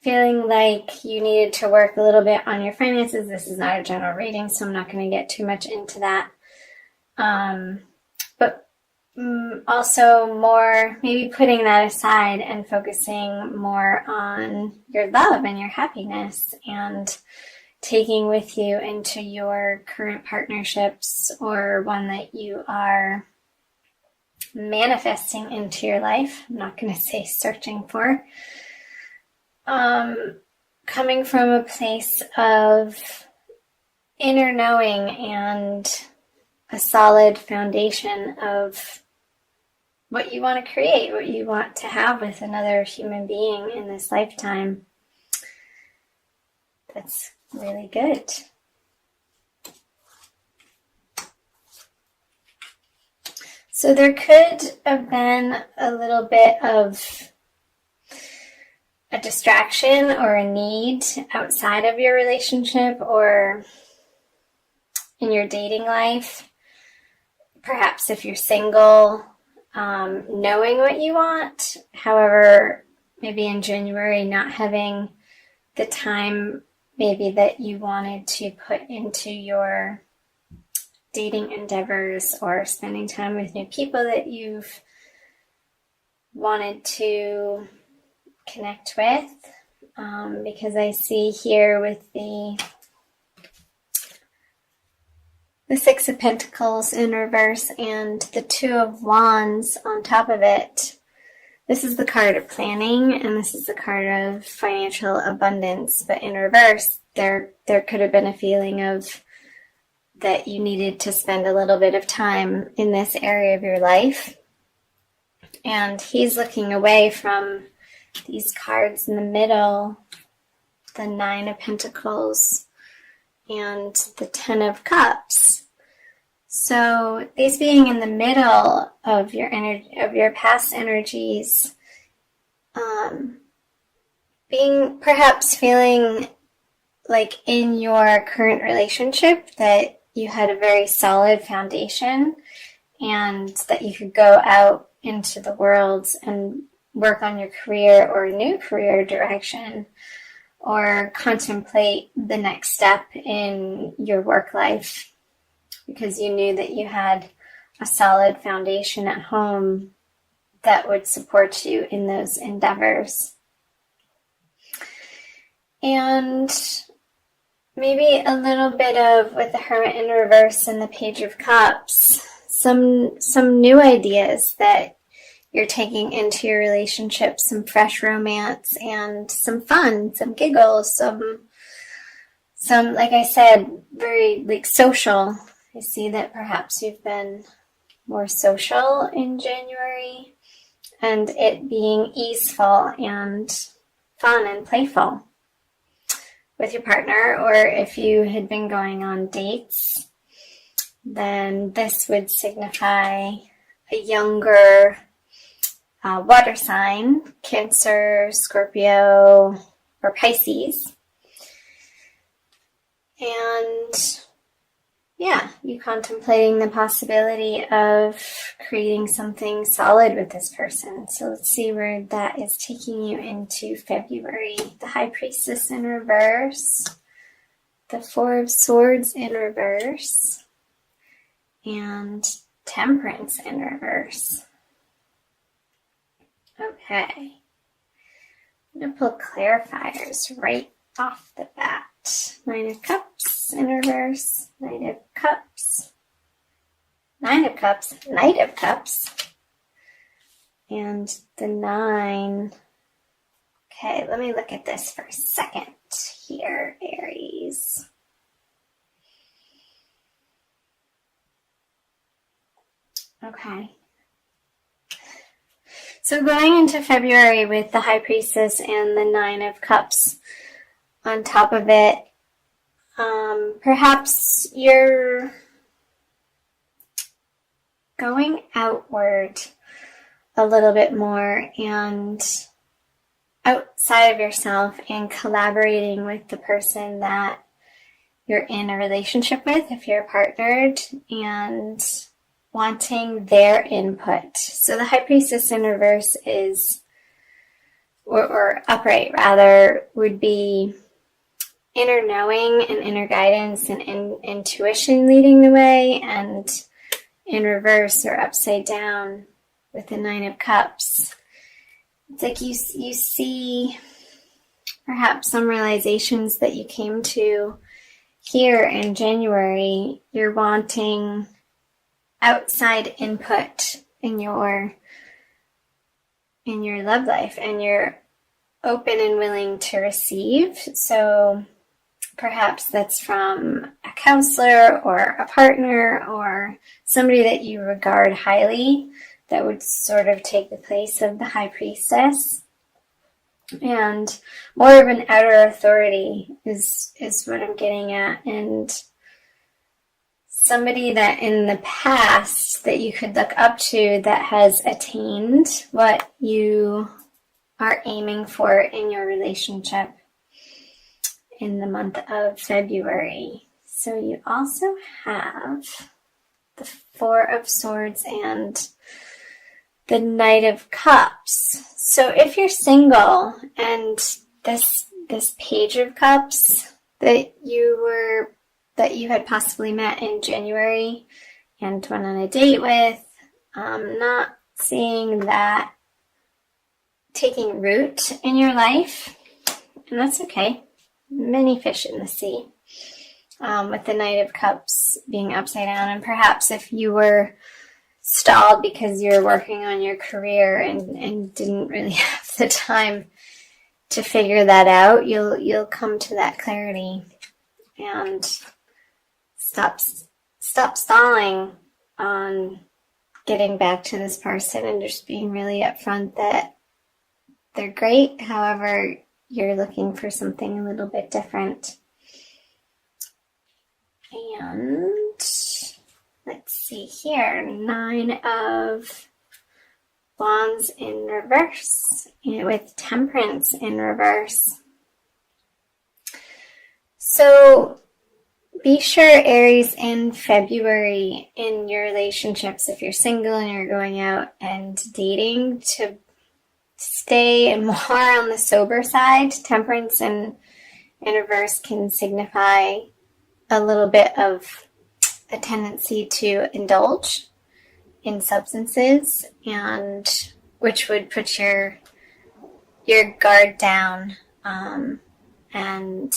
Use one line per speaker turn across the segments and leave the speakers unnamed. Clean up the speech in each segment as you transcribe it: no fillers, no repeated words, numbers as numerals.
feeling like you needed to work a little bit on your finances. This is not a general reading, so I'm not going to get too much into that. But also more maybe putting that aside and focusing more on your love and your happiness and taking with you into your current partnerships or one that you are manifesting into your life. I'm not going to say searching for. Coming from a place of inner knowing and a solid foundation of what you want to create, what you want to have with another human being in this lifetime. That's really good. So there could have been a little bit of a distraction or a need outside of your relationship or in your dating life. Perhaps if you're single, knowing what you want. However, maybe in January, not having the time maybe that you wanted to put into your dating endeavors or spending time with new people that you've wanted to connect with. Because I see here with the Six of Pentacles in reverse and the Two of Wands on top of it. This is the card of planning and this is the card of financial abundance. But in reverse, there could have been a feeling of that you needed to spend a little bit of time in this area of your life. And he's looking away from these cards in the middle, the Nine of Pentacles and the Ten of Cups. So these being in the middle of your energy, of your past energies, being perhaps feeling like in your current relationship that you had a very solid foundation and that you could go out into the world and work on your career or a new career direction or contemplate the next step in your work life because you knew that you had a solid foundation at home that would support you in those endeavors. And maybe a little bit of, with the Hermit in reverse and the Page of Cups, some new ideas that you're taking into your relationship, some fresh romance and some fun, some giggles, some like I said, very like social. I see that perhaps you've been more social in January and it being easeful and fun and playful with your partner, or if you had been going on dates, then this would signify a younger water sign, Cancer, Scorpio, or Pisces. And yeah, you contemplating the possibility of creating something solid with this person. So let's see where that is taking you into February. The High Priestess in reverse, the Four of Swords in reverse, and Temperance in reverse. Okay. I'm going to pull clarifiers right off the bat. Nine of Cups in reverse, Knight of Cups, Nine of Cups, Knight of Cups, and the Nine. Okay, let me look at this for a second here, Aries. Okay. So going into February with the High Priestess and the Nine of Cups on top of it, perhaps you're going outward a little bit more and outside of yourself and collaborating with the person that you're in a relationship with, if you're partnered, and wanting their input. So the High Priestess in reverse is or upright rather, would be inner knowing and inner guidance and intuition leading the way, and in reverse or upside down with the Nine of Cups, it's like you see perhaps some realizations that you came to here in January. You're wanting outside input in your love life, and you're open and willing to receive. So perhaps that's from a counselor or a partner or somebody that you regard highly, that would sort of take the place of the High Priestess. And more of an outer authority is what I'm getting at. And somebody that in the past that you could look up to that has attained what you are aiming for in your relationship in the month of February. So you also have the Four of Swords and the Knight of Cups. So if you're single and this Page of Cups that you had possibly met in January and went on a date with, not seeing that taking root in your life, and that's okay. Many fish in the sea. With the Knight of Cups being upside down, and perhaps if you were stalled because you're working on your career and didn't really have the time to figure that out, you'll come to that clarity and stop stalling on getting back to this person and just being really upfront that they're great. However, you're looking for something a little bit different. And let's see here, Nine of Wands in reverse with Temperance in reverse. So be sure, Aries, in February in your relationships, if you're single and you're going out and dating, to stay more on the sober side. Temperance in reverse can signify a little bit of a tendency to indulge in substances, and which would put your guard down, and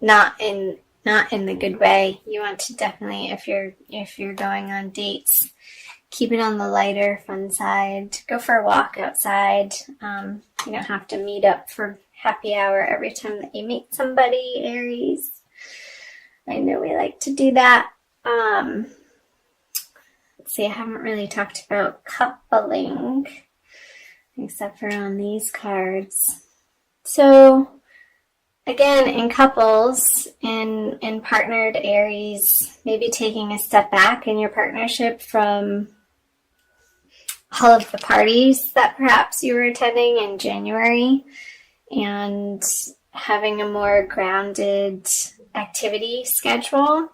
not in the good way. You want to definitely, if you're going on dates, keep it on the lighter, fun side. Go for a walk outside. You don't have to meet up for happy hour every time that you meet somebody, Aries. I know we like to do that. Let's see, I haven't really talked about coupling, except for on these cards. So, again, in couples, in partnered Aries, maybe taking a step back in your partnership from all of the parties that perhaps you were attending in January, and having a more grounded activity schedule,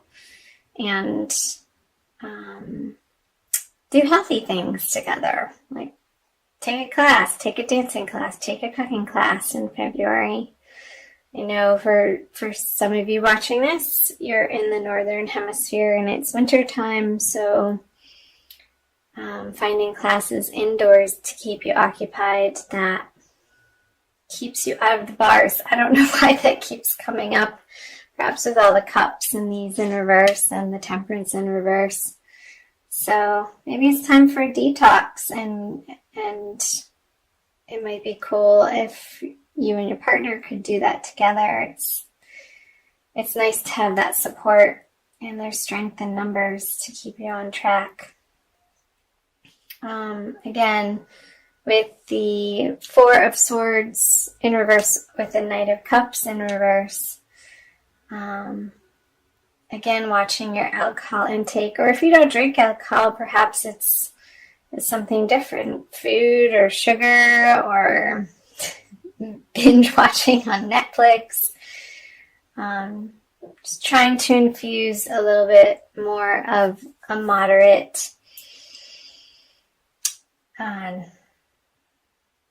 and do healthy things together, like take a class, take a dancing class, take a cooking class in February. I know for some of you watching this, you're in the northern hemisphere and it's winter time, so finding classes indoors to keep you occupied that keeps you out of the bars. I don't know why that keeps coming up, perhaps with all the cups and these in reverse and the Temperance in reverse. So maybe it's time for a detox, and it might be cool if you and your partner could do that together. It's nice to have that support, and there's strength in numbers to keep you on track. Again, with the Four of Swords in reverse with the Knight of Cups in reverse, again, watching your alcohol intake, or if you don't drink alcohol, perhaps it's something different, food or sugar or binge watching on Netflix. Just trying to infuse a little bit more of a moderate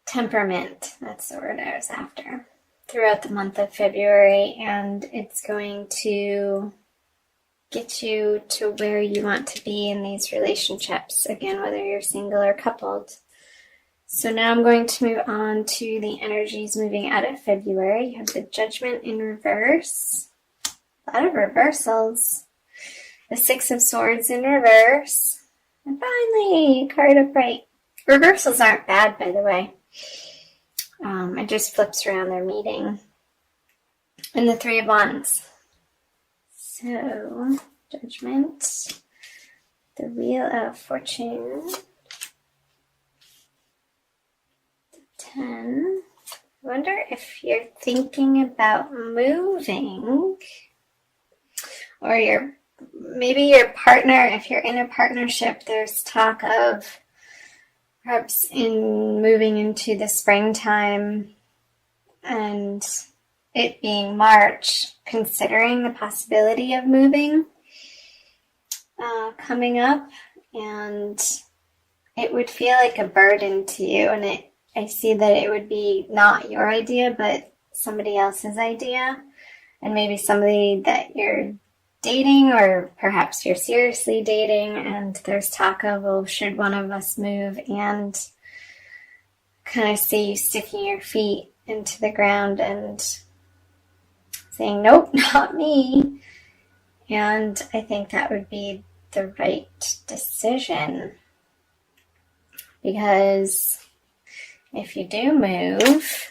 temperament, that's the word I was after, throughout the month of February, and it's going to get you to where you want to be in these relationships, again, whether you're single or coupled. So now I'm going to move on to the energies moving out of February. You have the Judgment in reverse. A lot of reversals. The Six of Swords in reverse. And finally, card upright. Reversals aren't bad, by the way. It just flips around their meeting. And the Three of Wands. So, Judgment. The Wheel of Fortune. 10. I wonder if you're thinking about moving, or maybe your partner, if you're in a partnership, there's talk of perhaps in moving into the springtime and it being March, considering the possibility of moving coming up, and it would feel like a burden to you, and I see that it would be not your idea, but somebody else's idea, and maybe somebody that you're dating, or perhaps you're seriously dating, and there's talk of, well, should one of us move, and kind of see you sticking your feet into the ground and saying, nope, not me. And I think that would be the right decision, because if you do move,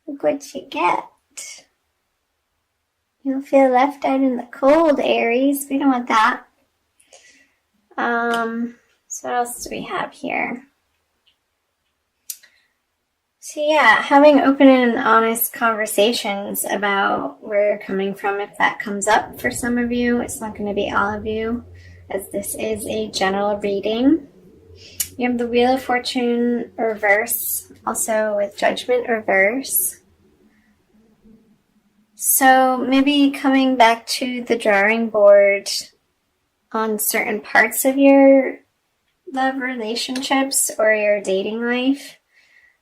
look what you get. You'll feel left out in the cold, Aries. We don't want that. So what else do we have here? So yeah, having open and honest conversations about where you're coming from, if that comes up for some of you. It's not going to be all of you, as this is a general reading. You have the Wheel of Fortune reverse, also with Judgment reverse. So maybe coming back to the drawing board on certain parts of your love relationships or your dating life.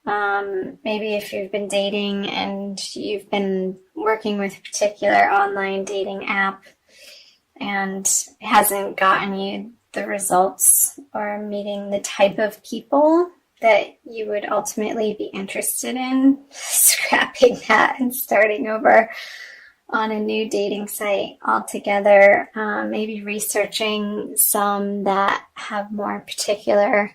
Maybe if you've been dating and you've been working with a particular online dating app and it hasn't gotten you the results or meeting the type of people that you would ultimately be interested in, scrapping that and starting over on a new dating site altogether. Maybe researching some that have more particular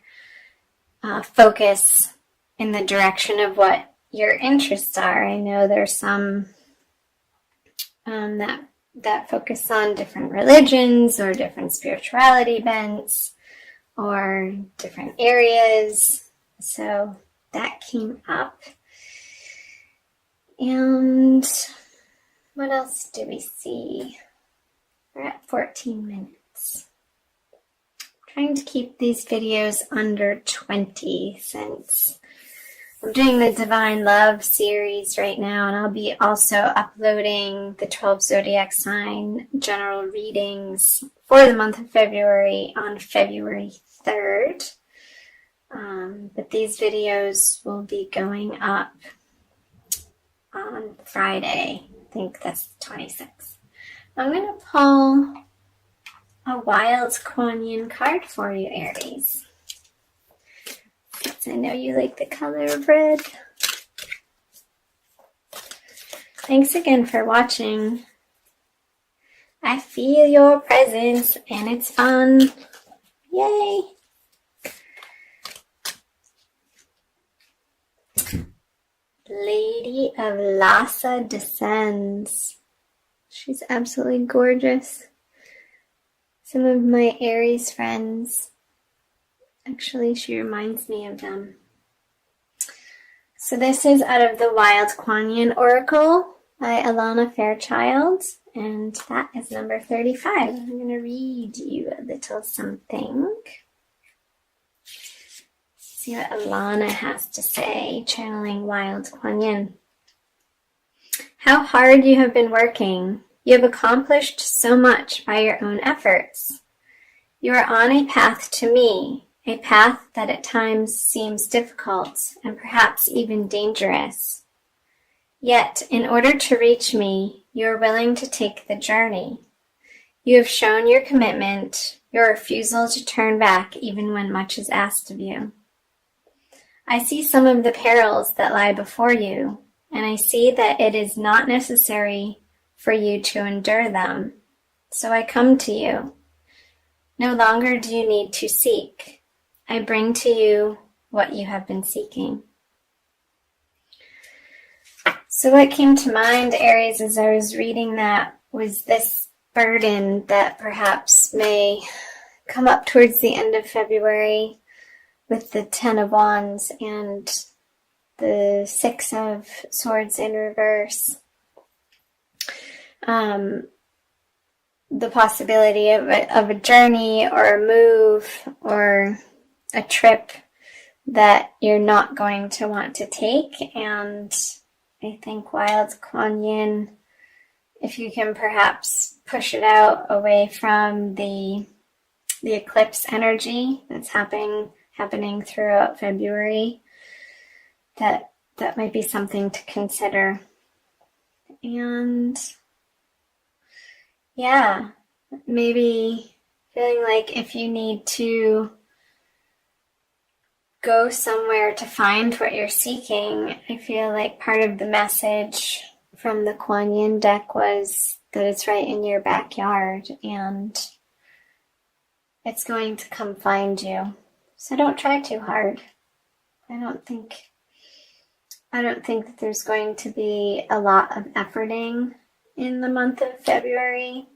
focus in the direction of what your interests are. I know there's some that focus on different religions or different spirituality bents or different areas. So that came up. And what else do we see? We're at 14 minutes. I'm trying to keep these videos under 20 since I'm doing the Divine Love series right now, and I'll be also uploading the 12 zodiac sign general readings for the month of February on February 3rd. But these videos will be going up on Friday. I think that's the 26th. I'm going to pull a Wild Kuan Yin card for you, Aries. I know you like the color of red. Thanks again for watching. I feel your presence and it's fun. Yay! Lady of Lhasa descends. She's absolutely gorgeous. Some of my Aries friends, actually, she reminds me of them. So this is out of the Wild Kuan Yin Oracle by Alana Fairchild, and that is number 35. I'm going to read you a little something. See what Alana has to say, channeling Wild Kuan Yin. How hard you have been working. You have accomplished so much by your own efforts. You are on a path to me, a path that at times seems difficult and perhaps even dangerous. Yet, in order to reach me, you are willing to take the journey. You have shown your commitment, your refusal to turn back even when much is asked of you. I see some of the perils that lie before you, and I see that it is not necessary for you to endure them. So I come to you. No longer do you need to seek. I bring to you what you have been seeking. So what came to mind, Aries, as I was reading that was this burden that perhaps may come up towards the end of February with the Ten of Wands and the Six of Swords in reverse. The possibility of a journey or a move or a trip that you're not going to want to take. And I think Wild Kuan Yin, if you can perhaps push it out away from the eclipse energy that's happening throughout February, that might be something to consider. And yeah, maybe feeling like if you need to go somewhere to find what you're seeking, I feel like part of the message from the Kuan Yin deck was that it's right in your backyard and it's going to come find you. So don't try too hard. I don't think that there's going to be a lot of efforting in the month of February.